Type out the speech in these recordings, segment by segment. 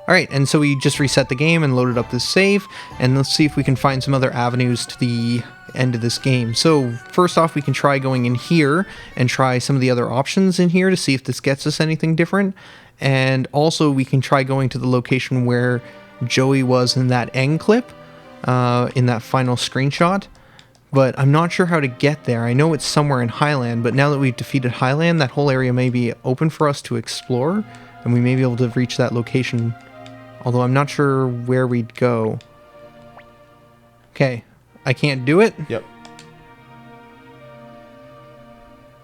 Alright, and so we just reset the game and loaded up this save, and let's see if we can find some other avenues to the end of this game. So first off, we can try going in here and try some of the other options in here to see if this gets us anything different. And also we can try going to the location where Joey was in that end clip, in that final screenshot. But I'm not sure how to get there. I know it's somewhere in Highland, but now that we've defeated Highland, that whole area may be open for us to explore, and we may be able to reach that location. Although I'm not sure where we'd go. Okay, I can't do it? Yep.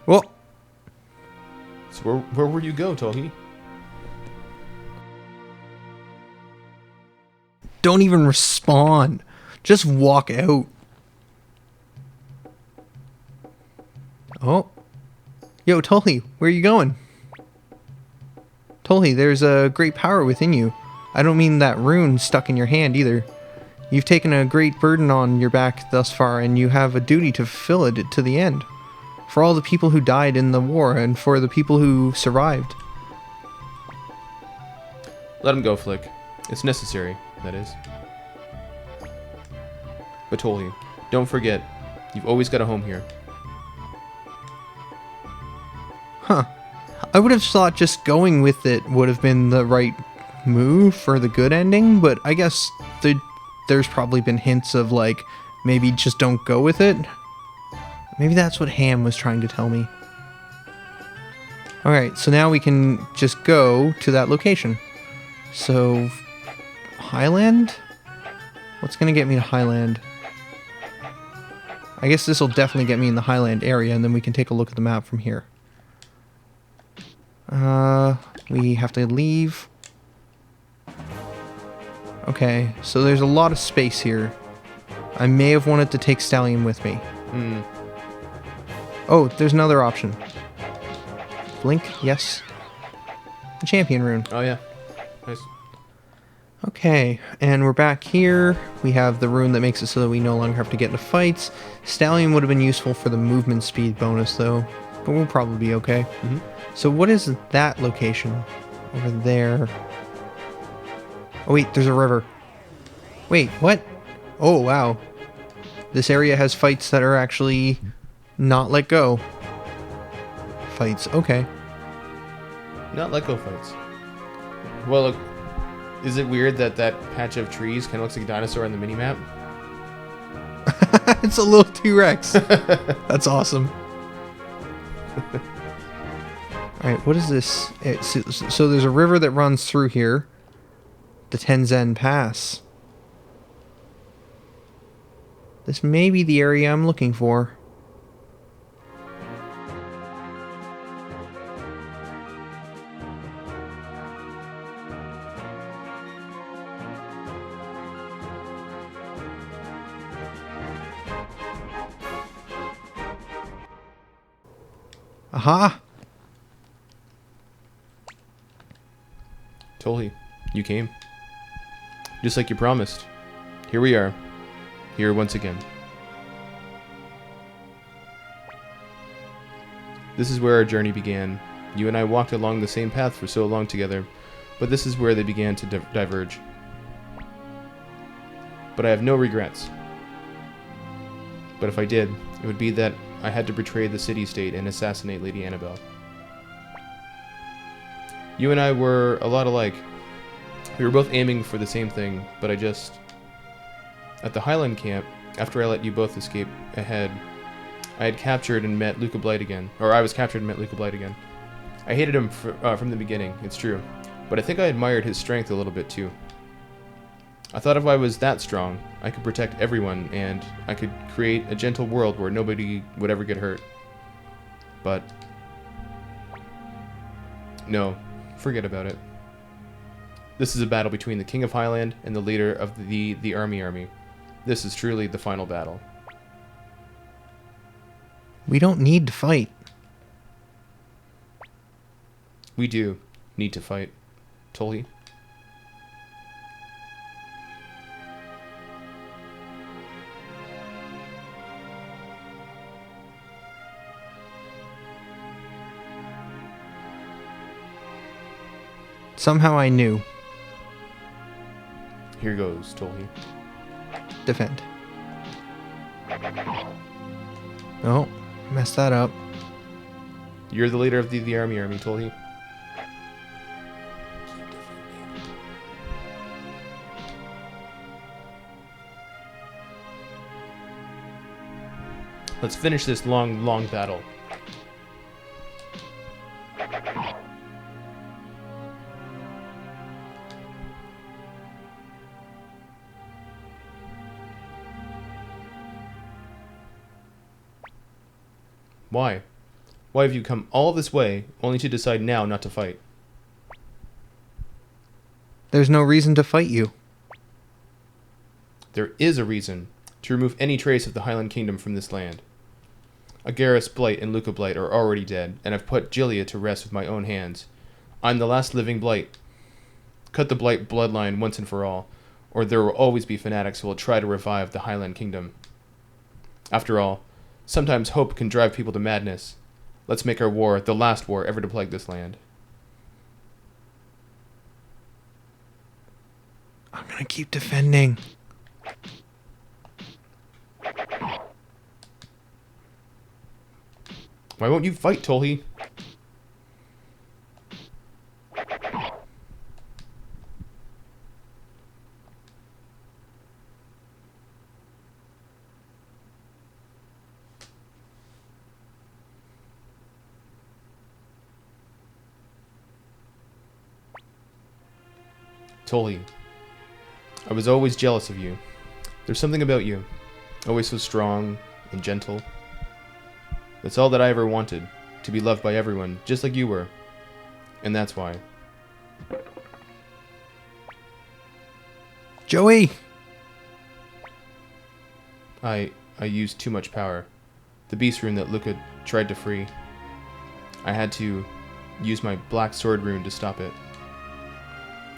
Well. So where would you go, Tohi? Don't even respond. Just walk out. Oh. Yo, Tohi, where are you going? Tohi, there's a great power within you. I don't mean that rune stuck in your hand either. You've taken a great burden on your back thus far, and you have a duty to fulfill it to the end. For all the people who died in the war, and for the people who survived. Let him go, Flick. It's necessary, that is. But Tohi, don't forget, you've always got a home here. Huh. I would have thought just going with it would have been the right move for the good ending, but I guess there's probably been hints of, like, maybe just don't go with it. Maybe that's what Ham was trying to tell me. Alright, so now we can just go to that location. So, Highland? What's gonna get me to Highland? I guess this will definitely get me in the Highland area, and then we can take a look at the map from here. We have to leave. Okay, so there's a lot of space here. I may have wanted to take Stallion with me. Oh, there's another option. Blink, yes. The champion rune. Oh, yeah. Nice. Okay, and we're back here. We have the rune that makes it so that we no longer have to get into fights. Stallion would have been useful for the movement speed bonus, though. But we'll probably be okay. So what is that location? Over there. Oh wait, there's a river. Wait, what? Oh wow. This area has fights that are actually not let go. Fights, okay. Not let go fights. Well, look, is it weird that that patch of trees kind of looks like a dinosaur on the minimap? It's a little T-Rex. That's awesome. Alright, what is this? So there's a river that runs through here. The Tenzin Pass. This may be the area I'm looking for. Aha! Tohi, you came. Just like you promised. Here we are. Here once again. This is where our journey began. You and I walked along the same path for so long together, but this is where they began to diverge. But I have no regrets. But if I did, it would be that I had to betray the city-state and assassinate Lady Annabelle. You and I were a lot alike. We were both aiming for the same thing, but at the Highland camp, after I let you both escape ahead, I had captured and met Luca Blight again. Or I was captured and met Luca Blight again. I hated him from the beginning, it's true. But I think I admired his strength a little bit too. I thought if I was that strong, I could protect everyone, and I could create a gentle world where nobody would ever get hurt. But no, forget about it. This is a battle between the King of Highland and the leader of the army. This is truly the final battle. We don't need to fight. We do need to fight, Tohi. Somehow I knew. Here goes, Tolhi. Defend. Oh, messed that up. You're the leader of the army, Tolhi. Let's finish this long, long battle. Why? Why have you come all this way, only to decide now not to fight? There's no reason to fight you. There is a reason. To remove any trace of the Highland Kingdom from this land. Agaris Blight and Luca Blight are already dead, and I've put Gilead to rest with my own hands. I'm the last living Blight. Cut the Blight bloodline once and for all, or there will always be fanatics who will try to revive the Highland Kingdom. After all, sometimes hope can drive people to madness. Let's make our war the last war ever to plague this land. I'm gonna keep defending. Why won't you fight, Tolhi? Tolhi, I was always jealous of you. There's something about you, always so strong and gentle. That's all that I ever wanted, to be loved by everyone, just like you were. And that's why. Joey! I used too much power. The beast rune that Luca tried to free. I had to use my black sword rune to stop it.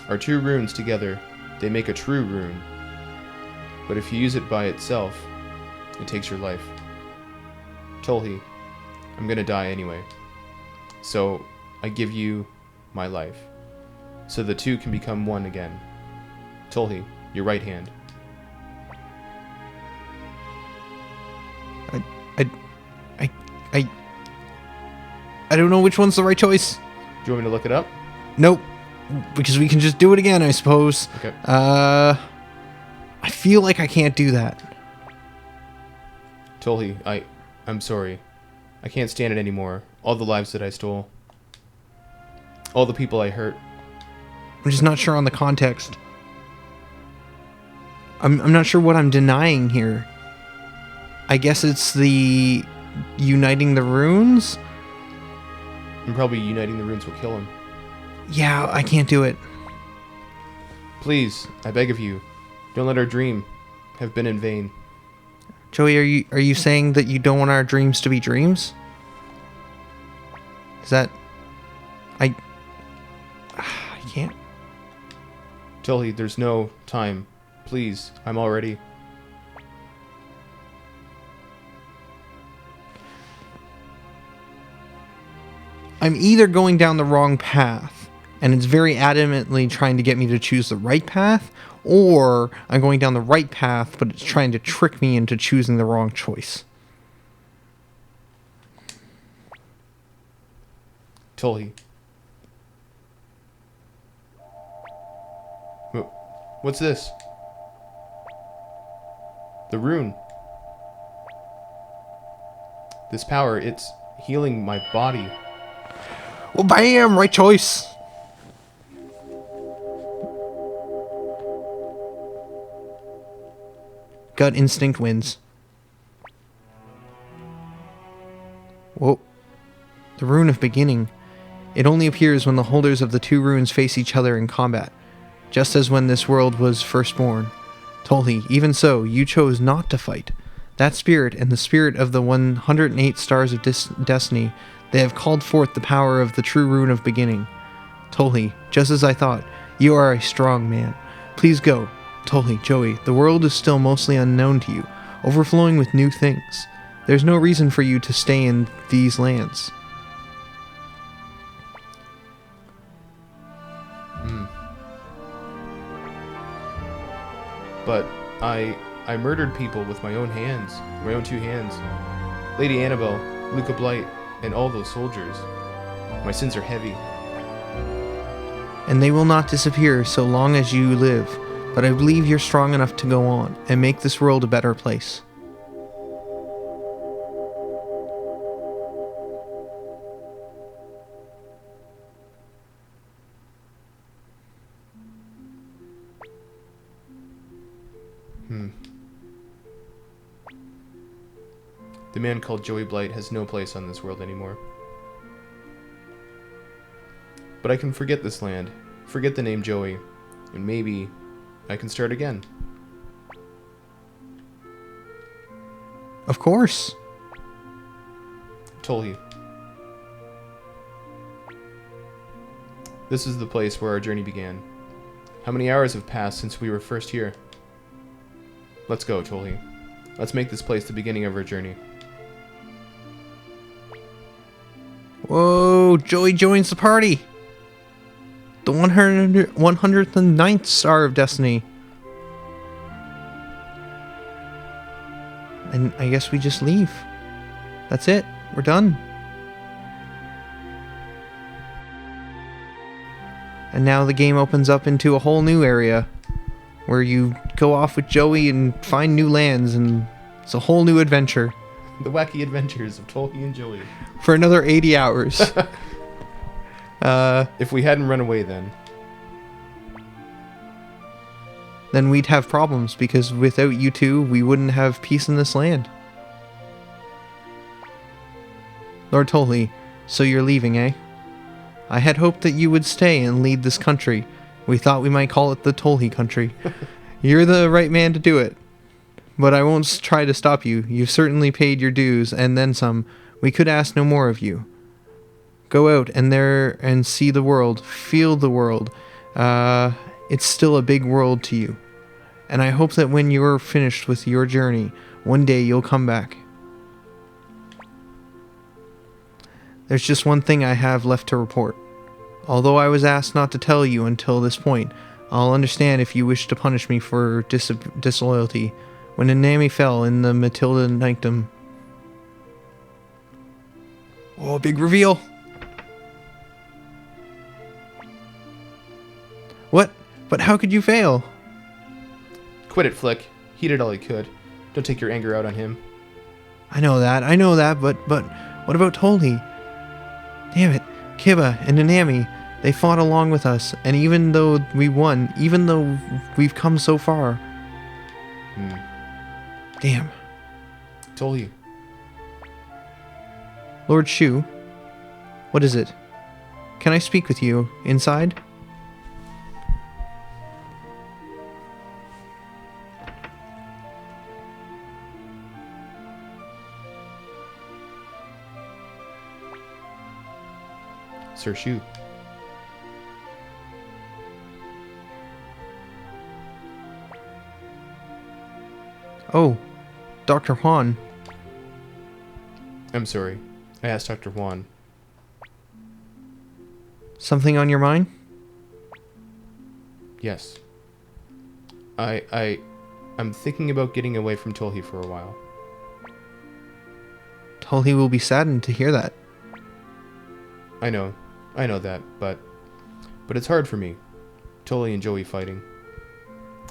Our two runes together, they make a true rune. But if you use it by itself, it takes your life. Tolhi, I'm gonna die anyway. So, I give you my life. So the two can become one again. Tolhi, your right hand. I don't know which one's the right choice. Do you want me to look it up? Nope. Because we can just do it again, I suppose. Okay. I feel like I can't do that. Tolhi, I'm sorry. I can't stand it anymore. All the lives that I stole. All the people I hurt. I'm just not sure on the context. I'm not sure what I'm denying here. I guess it's the uniting the runes? And probably uniting the runes will kill him. Yeah, I can't do it. Please, I beg of you, don't let our dream have been in vain. Joey, are you saying that you don't want our dreams to be dreams? Is that... I can't... Tolhi, there's no time. Please, I'm all ready. I'm either going down the wrong path, and it's very adamantly trying to get me to choose the right path, or I'm going down the right path, but it's trying to trick me into choosing the wrong choice. Tolhi. What's this? The rune. This power, it's healing my body. Well, bam! Right choice! Gut instinct wins. Whoa. The rune of beginning. It only appears when the holders of the two runes face each other in combat, just as when this world was first born. Tolhi, even so, you chose not to fight. That spirit and the spirit of the 108 stars of destiny, they have called forth the power of the true rune of beginning. Tolhi, just as I thought, you are a strong man. Please go. Tolhi, Joey, the world is still mostly unknown to you, overflowing with new things. There's no reason for you to stay in these lands. But I murdered people with my own hands, my own 2 hands. Lady Annabelle, Luca Blight, and all those soldiers. My sins are heavy. And they will not disappear so long as you live, but I believe you're strong enough to go on and make this world a better place. The man called Joey Blight has no place on this world anymore. But I can forget this land, forget the name Joey, and maybe I can start again. Of course. Tolhi. This is the place where our journey began. How many hours have passed since we were first here? Let's go, Tolhi. Let's make this place the beginning of our journey. Whoa, Joey joins the party! The 109th Star of Destiny. And I guess we just leave. That's it. We're done. And now the game opens up into a whole new area where you go off with Joey and find new lands, and it's a whole new adventure. The wacky adventures of Tolhi and Joey. For another 80 hours. If we hadn't run away then we'd have problems, because without you two, we wouldn't have peace in this land. Lord Tolhi, so you're leaving, eh? I had hoped that you would stay and lead this country. We thought we might call it the Tolhi country. You're the right man to do it. But I won't try to stop you. You've certainly paid your dues, and then some. We could ask no more of you. Go out and see the world. Feel the world. It's still a big world to you. And I hope that when you're finished with your journey, one day you'll come back. There's just one thing I have left to report. Although I was asked not to tell you until this point, I'll understand if you wish to punish me for disloyalty. When Anami fell in the Matilda Knightum. Oh, big reveal! What? But how could you fail? Quit it, Flick. He did all he could. Don't take your anger out on him. I know that, but what about Tolhi? Damn it, Kiba and Nanami, they fought along with us, and even though we won, even though we've come so far... Damn. Tolhi. Lord Shu, what is it? Can I speak with you inside? Sir Shu. Oh, Dr. Juan. I'm sorry. I asked Dr. Juan. Something on your mind? Yes. I'm thinking about getting away from Tolhi for a while. Tolhi will be saddened to hear that. I know that, but it's hard for me. Tolhi and Joey fighting.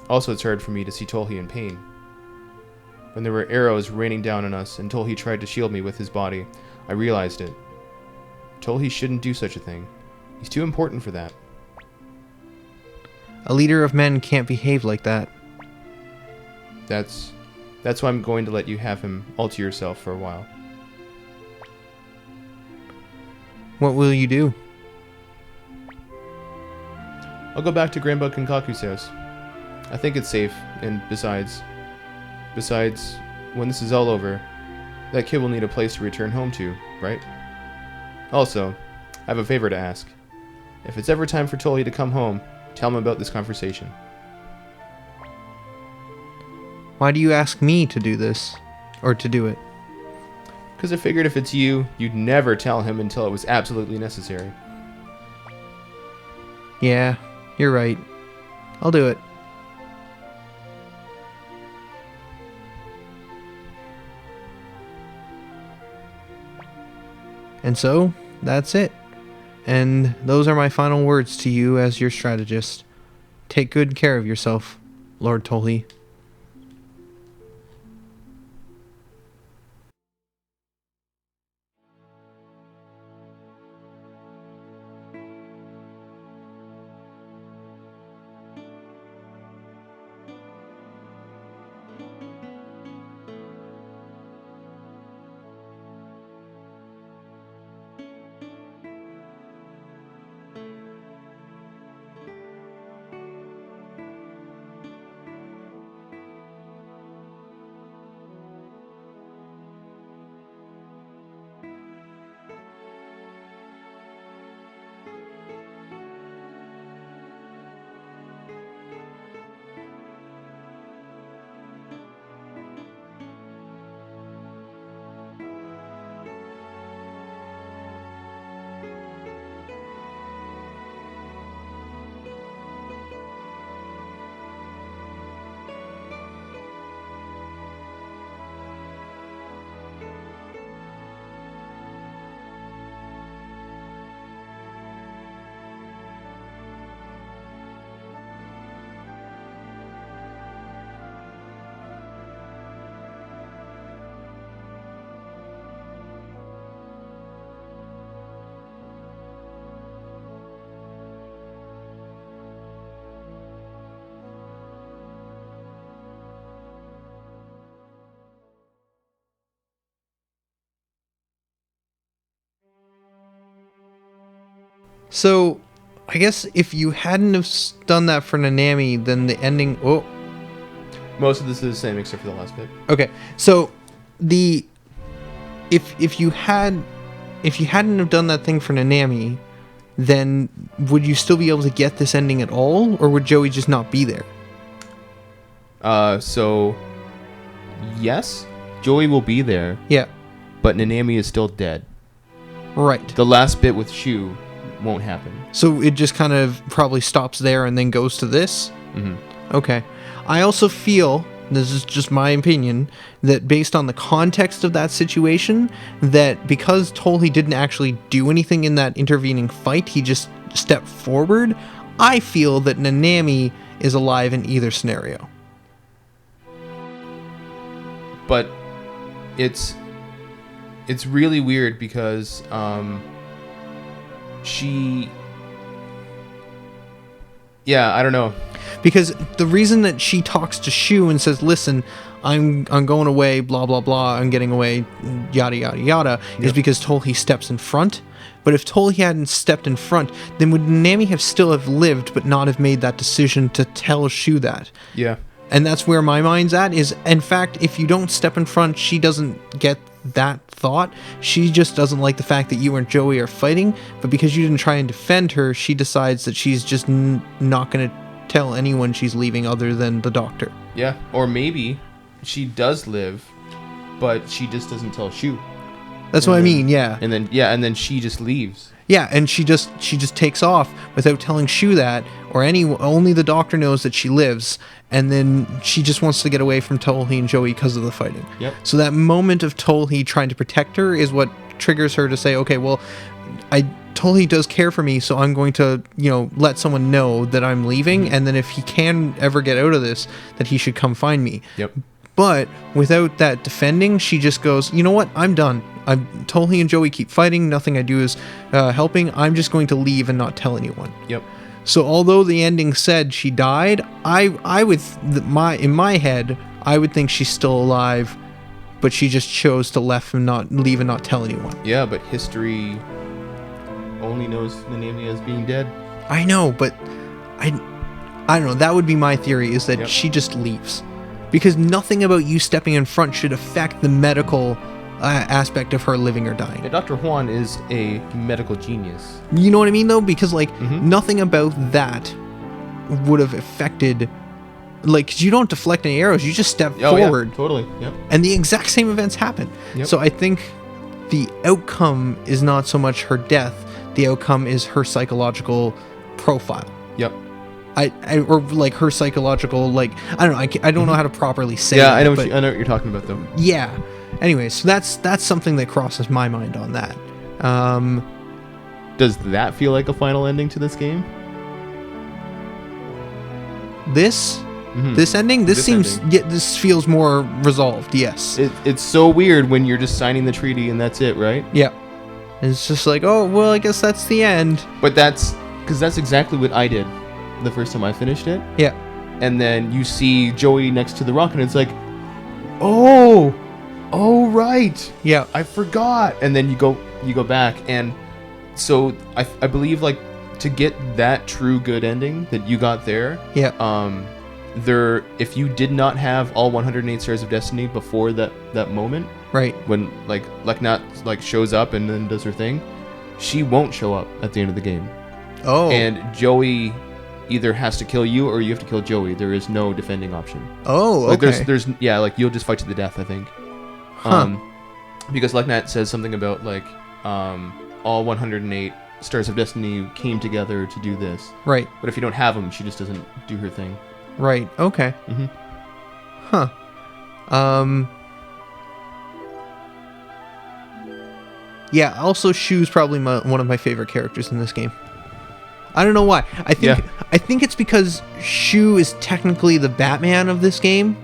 Also, it's hard for me to see Tolhi in pain. When there were arrows raining down on us and Tolhi tried to shield me with his body, I realized it. Tolhi shouldn't do such a thing. He's too important for that. A leader of men can't behave like that. That's why I'm going to let you have him all to yourself for a while. What will you do? I'll go back to Grandpa Kankaku's house. I think it's safe, and besides, when this is all over, that kid will need a place to return home to, right? Also, I have a favor to ask. If it's ever time for Tolhi to come home, tell him about this conversation. Why do you ask me to do this? Or to do it? Because I figured if it's you, you'd never tell him until it was absolutely necessary. Yeah, you're right. I'll do it. And so, that's it. And those are my final words to you as your strategist. Take good care of yourself, Lord Tolhi. So, I guess if you hadn't have done that for Nanami, then the ending... Oh, Most of this is the same except for the last bit. okay. So, if you hadn't have done that thing for Nanami, then would you still be able to get this ending at all, or would Joey just not be there? So, yes, Joey will be there, Yeah, but Nanami is still dead. right. The last bit with Shu won't happen. So it just kind of probably stops there and then goes to this? Mm-hmm. Okay. I also feel, this is just my opinion, that based on the context of that situation, that because Tolhi didn't actually do anything in that intervening fight, he just stepped forward, I feel that Nanami is alive in either scenario. But it's really weird because I don't know. Because the reason that she talks to Shu and says, listen, I'm going away, blah, blah, blah, I'm getting away, yada, yada, yada, is because Tolhi steps in front. But if Tolhi hadn't stepped in front, then would Nanami have still have lived but not have made that decision to tell Shu that? Yeah. And that's where my mind's at, is, in fact, if you don't step in front, she doesn't get that thought. She just doesn't like the fact that you and Joey are fighting, but because you didn't try and defend her, she decides that she's just not going to tell anyone she's leaving other than the doctor. Yeah, or maybe she does live, but she just doesn't tell Shu. That's what I mean, yeah. And then she just leaves. Yeah, and she just takes off without telling Shu that, or only the doctor knows that she lives, and then she just wants to get away from Tolhi and Joey because of the fighting. Yep. So that moment of Tolhi trying to protect her is what triggers her to say, okay, well, Tolhi does care for me, so I'm going to, let someone know that I'm leaving, and then if he can ever get out of this, that he should come find me. Yep. But without that defending, she just goes, you know what? I'm done. Tolhi and Joey keep fighting. Nothing I do is helping. I'm just going to leave and not tell anyone. Yep. So although the ending said she died, I would in my head I would think she's still alive, but she just chose to leave and not tell anyone. Yeah, but history only knows Nanami as being dead. I know, but I don't know. That would be my theory, is that Yep. she just leaves. Because nothing about you stepping in front should affect the medical aspect of her living or dying. Yeah, Dr. Juan is a medical genius. You know what I mean, though? Because, nothing about that would have affected... Because you don't deflect any arrows, you just step forward. Yeah, totally, yep. And the exact same events happen. Yep. So I think the outcome is not so much her death, the outcome is her psychological profile. Yep. Or her psychological, I don't know, I don't know how to properly say Yeah, that, I know what you're talking about, though. Yeah. Anyway, so that's something that crosses my mind on that. Does that feel like a final ending to this game? This Mhm. this ending, this seems ending. yeah, this feels more resolved. Yes. It's so weird when you're just signing the treaty and that's it, right? Yeah. And it's just like, oh well, I guess that's the end. But that's because that's exactly what I did the first time I finished it. Yeah. And then you see Joey next to the rock, and it's like, oh right, Yeah. I forgot. And then you go back, and so I believe like to get that true good ending that you got there. Yeah. There, if you did not have all 108 stars of destiny before that moment, Right. when like Leknat like shows up and then does her thing, she won't show up at the end of the game. Oh. And Joey either has to kill you or you have to kill Joey. There is no defending option. Oh. Like Okay. there's yeah, like you'll just fight to the death, I think. Huh. Because Leknat says something about like all 108 stars of destiny came together to do this. Right. But if you don't have them, she just doesn't do her thing. Right. Okay. Mm-hmm. Huh. Yeah. Also, Shu's probably one of my favorite characters in this game. I don't know why. I think it's because Shu is technically the Batman of this game.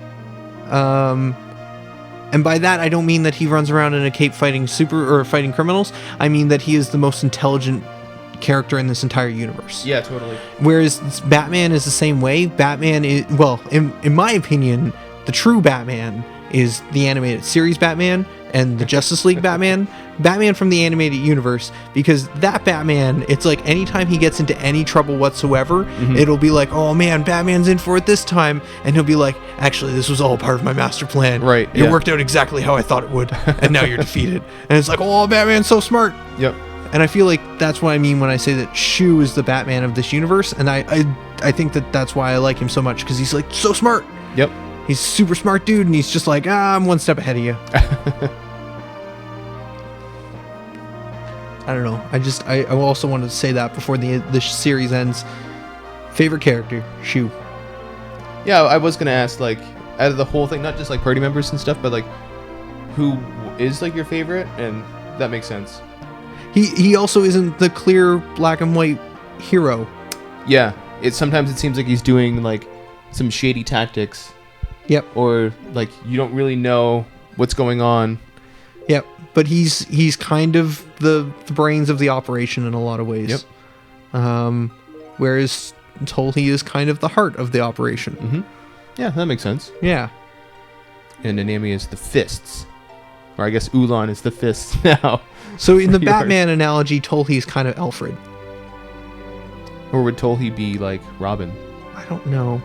And by that I don't mean that he runs around in a cape fighting fighting criminals. I mean that he is the most intelligent character in this entire universe. Yeah, totally. Whereas Batman is the same way. Batman is, well, in my opinion, the true Batman is the animated series Batman and the Justice League Batman. Batman from the animated universe, because that Batman, it's like anytime he gets into any trouble whatsoever, it'll be like, oh man, Batman's in for it this time, and he'll be like, actually, this was all part of my master plan. Right, It yeah. worked out exactly how I thought it would, and now you're defeated. And it's like, oh, Batman's so smart. Yep. And I feel like that's what I mean when I say that Shu is the Batman of this universe, and I think that's why I like him so much, because he's like so smart. Yep. He's a super smart dude, and he's just like, I'm one step ahead of you. I don't know. I also wanted to say that before the series ends. Favorite character, Shu. Yeah, I was gonna ask, like, out of the whole thing, not just like party members and stuff, but like, who is like your favorite? And that makes sense. He also isn't the clear black and white hero. Yeah, sometimes it seems like he's doing like some shady tactics. Yep. Or like you don't really know what's going on. Yep. But he's kind of the brains of the operation in a lot of ways. Yep. Whereas Tolhi is kind of the heart of the operation. Mm-hmm. Yeah, that makes sense. Yeah. And Nanami is the fists. Or I guess Ulan is the fists now. So in the Yours. Batman analogy, Tolhi is kind of Alfred. Or would Tolhi be like Robin? I don't know.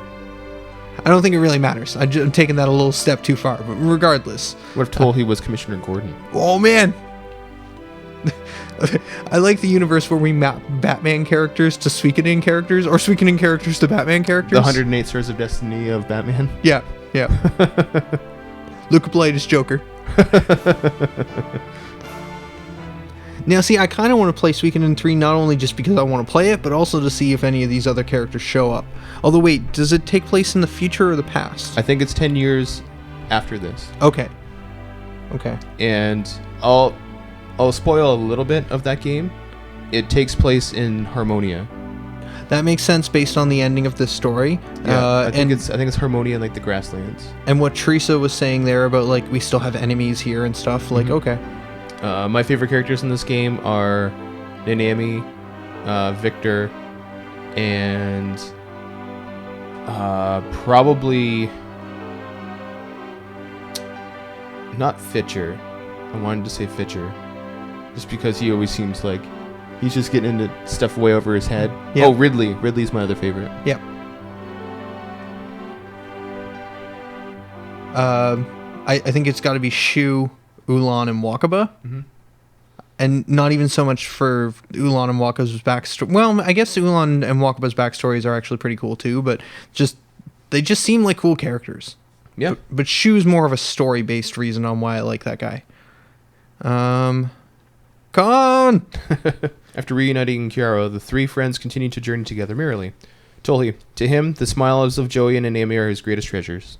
I don't think it really matters. I'm taking that a little step too far, but regardless. What if Tolhi was Commissioner Gordon? Oh, man! I like the universe where we map Batman characters to Suikoden characters, or Suikoden characters to Batman characters. The 108 Stars of Destiny of Batman? Yeah, yeah. Luca Blight is Joker. Now, see, I kind of want to play Suikoden 3 not only just because I want to play it, but also to see if any of these other characters show up. Although, wait, does it take place in the future or the past? I think it's 10 years after this. Okay. Okay. And I'll spoil a little bit of that game. It takes place in Harmonia. That makes sense based on the ending of this story. Yeah, I think it's Harmonia and like the grasslands. And what Teresa was saying there about like we still have enemies here and stuff. Like, okay. My favorite characters in this game are Nanami, Victor, and probably not Fitcher. I wanted to say Fitcher, just because he always seems like he's just getting into stuff way over his head. Yep. Oh, Ridley. Ridley's my other favorite. Yep. I think it's got to be Shu, Ulan, and Wakaba. Mhm. And not even so much for Ulan and Wakaba's backstory. Well, I guess Ulan and Wakaba's backstories are actually pretty cool too, but they just seem like cool characters. Yeah. But Shu's more of a story-based reason on why I like that guy. Come on! After reuniting Kiara, the three friends continue to journey together merrily. Tolhi, to him, the smiles of Joey and Nanami are his greatest treasures.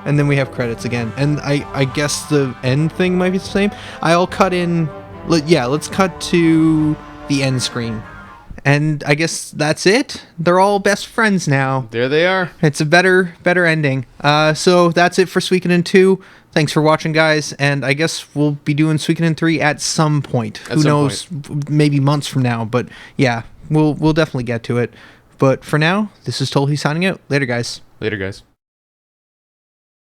And then we have credits again. And I guess the end thing might be the same. I'll cut in let's cut to the end screen. And I guess that's it. They're all best friends now. There they are. It's a better ending. So that's it for Suikoden 2. Thanks for watching, guys. And I guess we'll be doing Suikoden 3 at some point. Who knows? Maybe months from now. But yeah, we'll definitely get to it. But for now, this is Tolhi signing out. Later, guys. Later, guys.